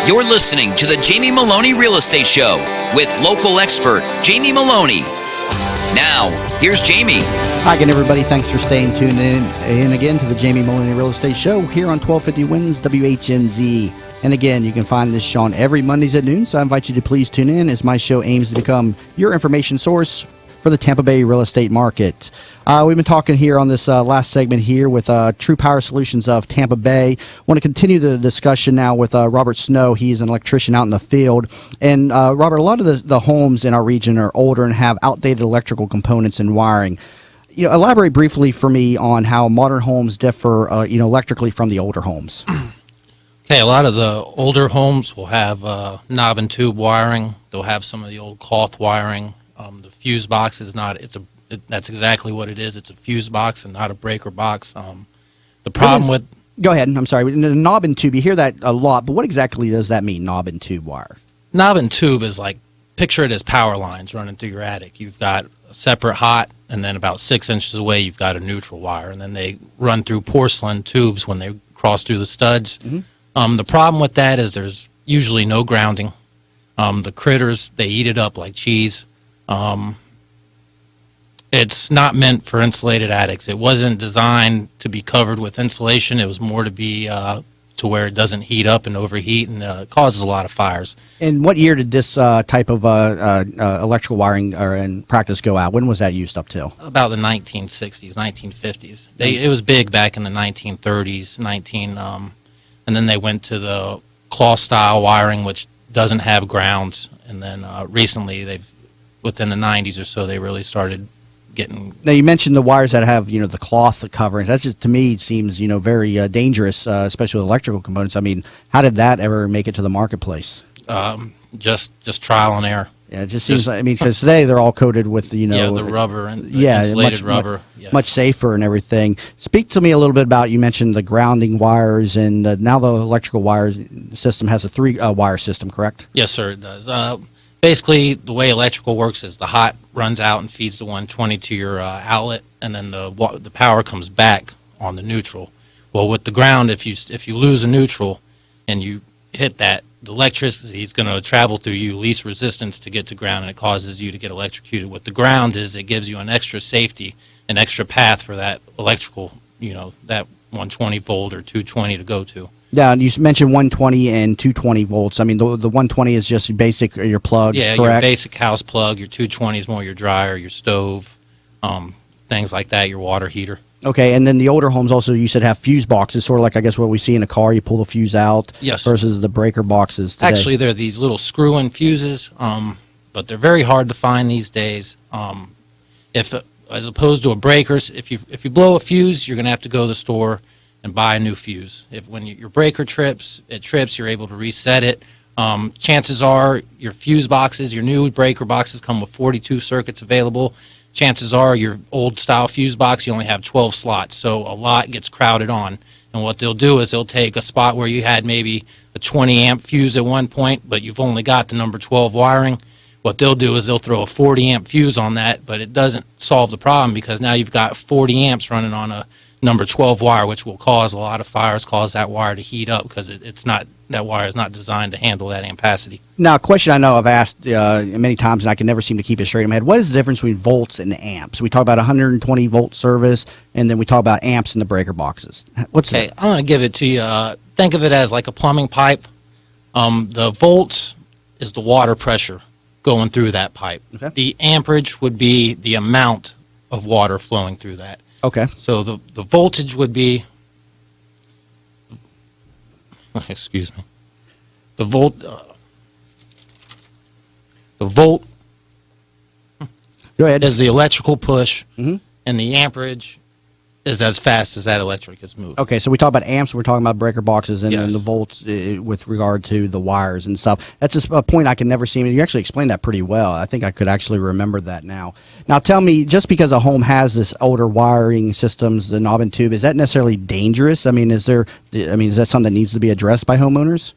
You're listening to the Jamie Meloni Real Estate Show with local expert Jamie Meloni. Now, here's Jamie. Hi again, everybody. Thanks for staying tuned in again to the Jamie Meloni Real Estate Show here on 1250 Wins WHNZ. And again, you can find this show on every Mondays at noon, so I invite you to please tune in as my show aims to become your information source for the Tampa Bay real estate market. We've been talking here on this last segment here with True Power Solutions of Tampa Bay. Want to continue the discussion now with Robert Snow. He is an electrician out in the field. And Robert, a lot of the homes in our region are older and have outdated electrical components and wiring. You know, elaborate briefly for me on how modern homes differ, electrically from the older homes. Okay, a lot of the older homes will have knob and tube wiring. They'll have some of the old cloth wiring. The fuse box is not. That's exactly what it is. It's a fuse box and not a breaker box. The problem with. Go ahead. I'm sorry. The knob and tube. You hear that a lot, but what exactly does that mean? Knob and tube wire. Knob and tube is like, picture it as power lines running through your attic. You've got a separate hot, and then about 6 inches away, you've got a neutral wire, and then they run through porcelain tubes when they cross through the studs. Mm-hmm. The problem with that is there's usually no grounding. The critters, they eat it up like cheese. It's not meant for insulated attics. It wasn't designed to be covered with insulation. It was more to be to where it doesn't heat up and overheat and causes a lot of fires. And what year did this type of electrical wiring in practice go out? When was that used up till? About the 1960s, 1950s. It was big back in the 1930s, and then they went to the cloth style wiring, which doesn't have grounds. And then recently, within the 90s or so, they really started getting. Now, you mentioned the wires that have, the cloth coverings. That just, to me, seems, very dangerous, especially with electrical components. I mean, how did that ever make it to the marketplace? Just trial and error. Yeah, it just seems. Because today they're all coated with, the rubber and the insulated rubber. Yes. Much safer and everything. Speak to me a little bit about. You mentioned the grounding wires, and now the electrical wire system has a 3-wire system, correct? Yes, sir, it does. Basically, the way electrical works is the hot runs out and feeds the 120 to your outlet, and then the power comes back on the neutral. Well, with the ground, if you lose a neutral and you hit that, the electricity is going to travel through you, least resistance to get to ground, and it causes you to get electrocuted. What the ground is, it gives you an extra safety, an extra path for that electrical, that 120 volt or 220 to go to. Yeah, and you mentioned 120 and 220 volts. I mean, the 120 is just basic, your plugs, correct? Yeah, your basic house plug. Your 220 is more your dryer, your stove, things like that, your water heater. Okay, and then the older homes also, you said, have fuse boxes, sort of like, I guess, what we see in a car. You pull the fuse out. Yes. Versus the breaker boxes today. Actually, they're these little screw-in fuses, but they're very hard to find these days. As opposed to a breaker, if you blow a fuse, you're going to have to go to the store and buy a new fuse. When your breaker trips, you're able to reset it. Chances are your fuse boxes, your new breaker boxes come with 42 circuits available. Chances are your old style fuse box, you only have 12 slots, so a lot gets crowded on. And what they'll do is they'll take a spot where you had maybe a 20 amp fuse at one point, but you've only got the number 12 wiring. what they'll do is they'll throw a 40 amp fuse on that, but it doesn't solve the problem because now you've got 40 amps running on a number 12 wire, which will cause a lot of fires, cause that wire to heat up because that wire is not designed to handle that ampacity. Now, a question I know I've asked many times, and I can never seem to keep it straight in my head. What is the difference between volts and amps? We talk about 120 volt service, and then we talk about amps in the breaker boxes. What's okay? that? I'm going to give it to you. Think of it as like a plumbing pipe. The volts is the water pressure going through that pipe. Okay. The amperage would be the amount of water flowing through that. Okay. So the voltage would be, excuse me, the volt Go ahead. is the electrical push, Mhm. and the amperage is as fast as that electric is moving. Okay, so we talk about amps, we're talking about breaker boxes, and then Yes. the volts with regard to the wires and stuff. That's just a point I can never seem. You actually explained that pretty well. I think I could actually remember that now. Now, tell me, just because a home has this older wiring systems, the knob and tube, is that necessarily dangerous? I mean, is that something that needs to be addressed by homeowners?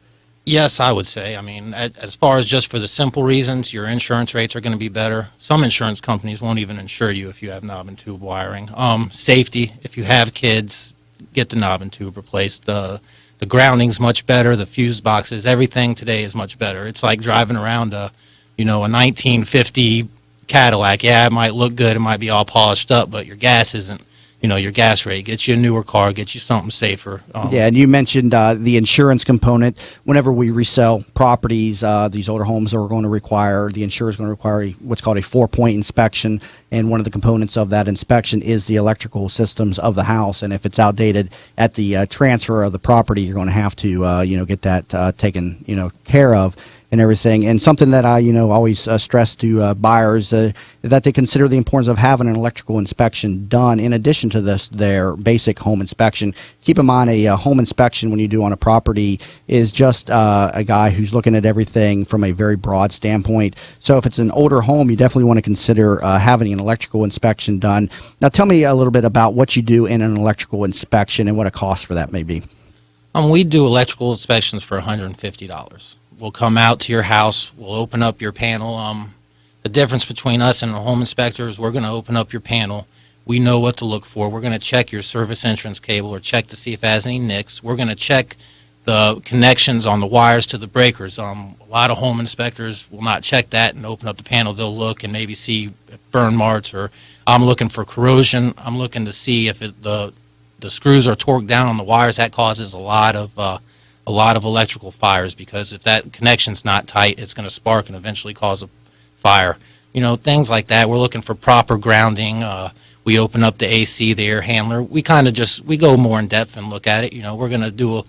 Yes, I would say. I mean, as far as just for the simple reasons, your insurance rates are going to be better. Some insurance companies won't even insure you if you have knob and tube wiring. Safety, if you have kids, get the knob and tube replaced. The grounding's much better. The fuse boxes, everything today is much better. It's like driving around a 1950 Cadillac. Yeah, it might look good. It might be all polished up, but your gas isn't. Your gas rate. Get you a newer car, get you something safer. Yeah, and you mentioned the insurance component. Whenever we resell properties, these older homes are going to require, the insurer is going to require what's called a 4-point inspection, and one of the components of that inspection is the electrical systems of the house, and if it's outdated at the transfer of the property, you're going to have to, get that taken, care of. And everything, and something that I, always stress to buyers that they consider the importance of having an electrical inspection done in addition to their basic home inspection. Keep in mind, a home inspection when you do on a property is just a guy who's looking at everything from a very broad standpoint. So if it's an older home, you definitely want to consider having an electrical inspection done. Now, tell me a little bit about what you do in an electrical inspection and what a cost for that may be. We do electrical inspections for $150. We'll come out to your house. We'll open up your panel. The difference between us and a home inspector is we're going to open up your panel. We know what to look for. We're going to check your service entrance cable or check to see if it has any nicks. We're going to check the connections on the wires to the breakers. A lot of home inspectors will not check that and open up the panel. They'll look and maybe see burn marks, or I'm looking for corrosion. I'm looking to see if the screws are torqued down on the wires. That causes a lot of electrical fires, because if that connection's not tight, it's going to spark and eventually cause a fire. Things like that. We're looking for proper grounding. We open up the AC, the air handler. We kind of we go more in depth and look at it. We're going to do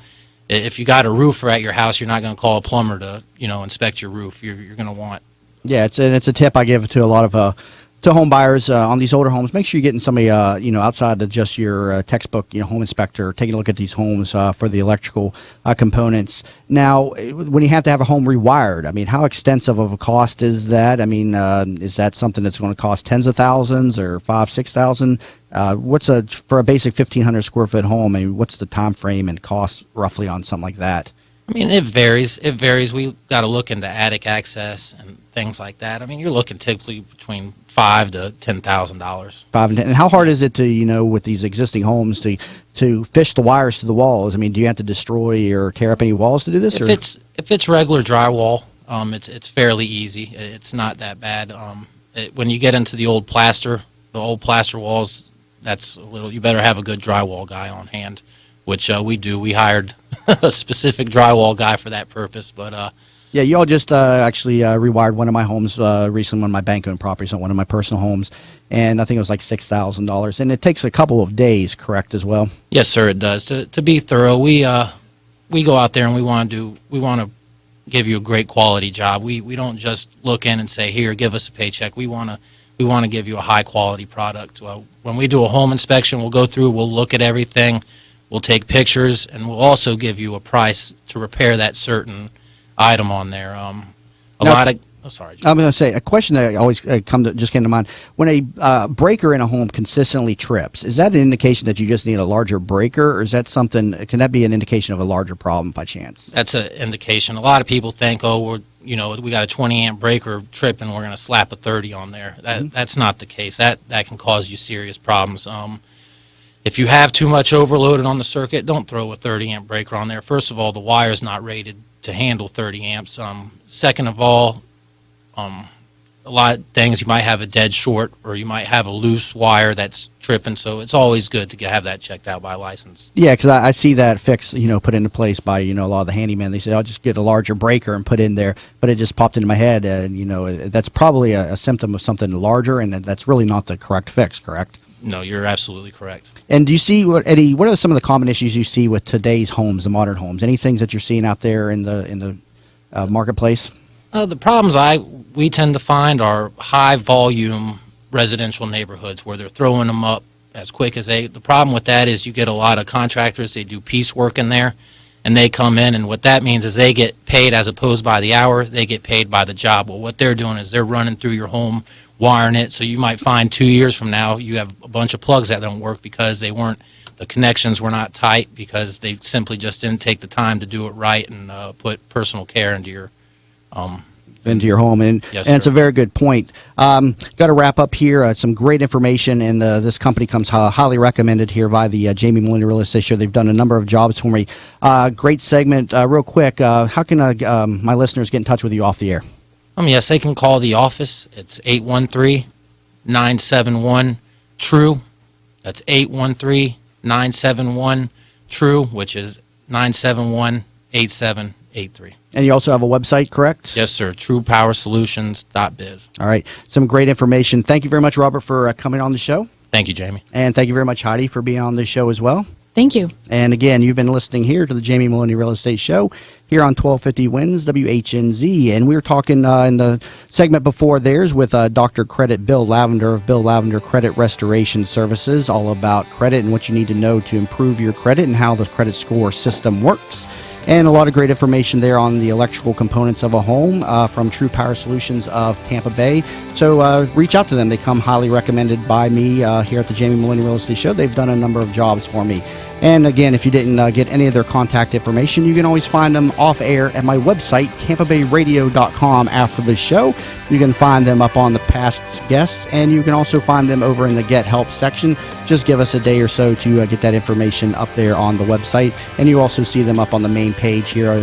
if you got a roofer at your house, you're not going to call a plumber to, inspect your roof. You're going to want. Yeah, it's a tip I give to a lot of to home buyers on these older homes. Make sure you're getting somebody outside of just your textbook home inspector, taking a look at these homes for the electrical components. Now, when you have to have a home rewired, I mean, how extensive of a cost is that? I mean, is that something that's going to cost tens of thousands or $5,000-6,000? For a basic 1,500 square foot home? I mean, what's the time frame and cost roughly on something like that? I mean, it varies. We got to look into attic access and things like that. I mean, you're looking typically between $5,000 to $10,000. $5,000 and $10,000. And how hard is it to, with these existing homes, to fish the wires to the walls? I mean, do you have to destroy or tear up any walls to do this? If it's regular drywall, it's fairly easy. It's not that bad. When you get into the old plaster walls, that's a little. You better have a good drywall guy on hand, which we do. We hired a specific drywall guy for that purpose, but. Yeah, you all just actually rewired one of my homes recently, one of my bank-owned properties, on one of my personal homes, and I think it was like $6,000. And it takes a couple of days, correct, as well? Yes, sir, it does. To be thorough, we go out there and we want to give you a great quality job. We don't just look in and say, here, give us a paycheck. We want to give you a high quality product. When we do a home inspection, we'll go through, we'll look at everything, we'll take pictures, and we'll also give you a price to repair that certain item on there. Sorry. I'm going to say a question that always just came to mind. When a breaker in a home consistently trips, is that an indication that you just need a larger breaker, or is that something? Can that be an indication of a larger problem by chance? That's an indication. A lot of people think, we got a 20 amp breaker tripping, we're going to slap a 30 on there. That's not the case. That can cause you serious problems. If you have too much overloaded on the circuit, don't throw a 30 amp breaker on there. First of all, the wire's not rated to handle 30 amps. Second of all, a lot of things, you might have a dead short or you might have a loose wire that's tripping, so it's always good to have that checked out by a licensed. Yeah, because I see that fix, put into place by, a lot of the handymen. They say, I'll just get a larger breaker and put in there, but it just popped into my head, and, that's probably a symptom of something larger, and that's really not the correct fix, correct? No, you're absolutely correct. And do you see, Eddie, what are some of the common issues you see with today's homes, the modern homes? Any things that you're seeing out there in the marketplace? The problems we tend to find are high volume residential neighborhoods where they're throwing them up as quick as the problem with that is you get a lot of contractors, they do piecework in there, and they come in, and what that means is they get paid as opposed by the hour, they get paid by the job. Well, what they're doing is they're running through your home, wiring it, so you might find 2 years from now you have a bunch of plugs that don't work because the connections were not tight because they simply just didn't take the time to do it right and put personal care into your home. And yes, and it's a very good point. Got to wrap up here. Some great information, and this company comes highly recommended here by the Jamie Meloni Real Estate Show. They've done a number of jobs for me. Great segment. Real quick, how can my listeners get in touch with you off the air? Yes, they can call the office. It's 813-971-TRUE. That's 813-971-TRUE, which is 971-8783. And you also have a website, correct? Yes, sir. TruePowerSolutions.biz. All right. Some great information. Thank you very much, Robert, for coming on the show. Thank you, Jamie. And thank you very much, Heidi, for being on the show as well. Thank you. And again, you've been listening here to the Jamie Meloni Real Estate Show here on 1250 Wins WHNZ. And we were talking in the segment before theirs with Dr. Credit Bill Lavender of Bill Lavender Credit Restoration Services, all about credit and what you need to know to improve your credit and how the credit score system works. And a lot of great information there on the electrical components of a home from True Power Solutions of Tampa Bay. So reach out to them. They come highly recommended by me here at the Jamie Meloni Real Estate Show. They've done a number of jobs for me. And again, if you didn't get any of their contact information, you can always find them off air at my website, tampabayradio.com, after the show. You can find them up on the past guests, and you can also find them over in the Get Help section. Just give us a day or so to get that information up there on the website. And you also see them up on the main page here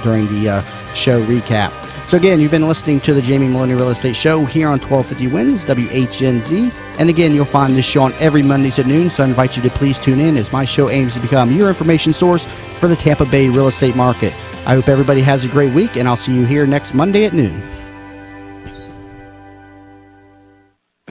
during the show recap. So again, you've been listening to the Jamie Meloni Real Estate Show here on 1250 Wins WHNZ. And again, you'll find this show on every Mondays at noon, so I invite you to please tune in as my show aims to become your information source for the Tampa Bay real estate market. I hope everybody has a great week, and I'll see you here next Monday at noon.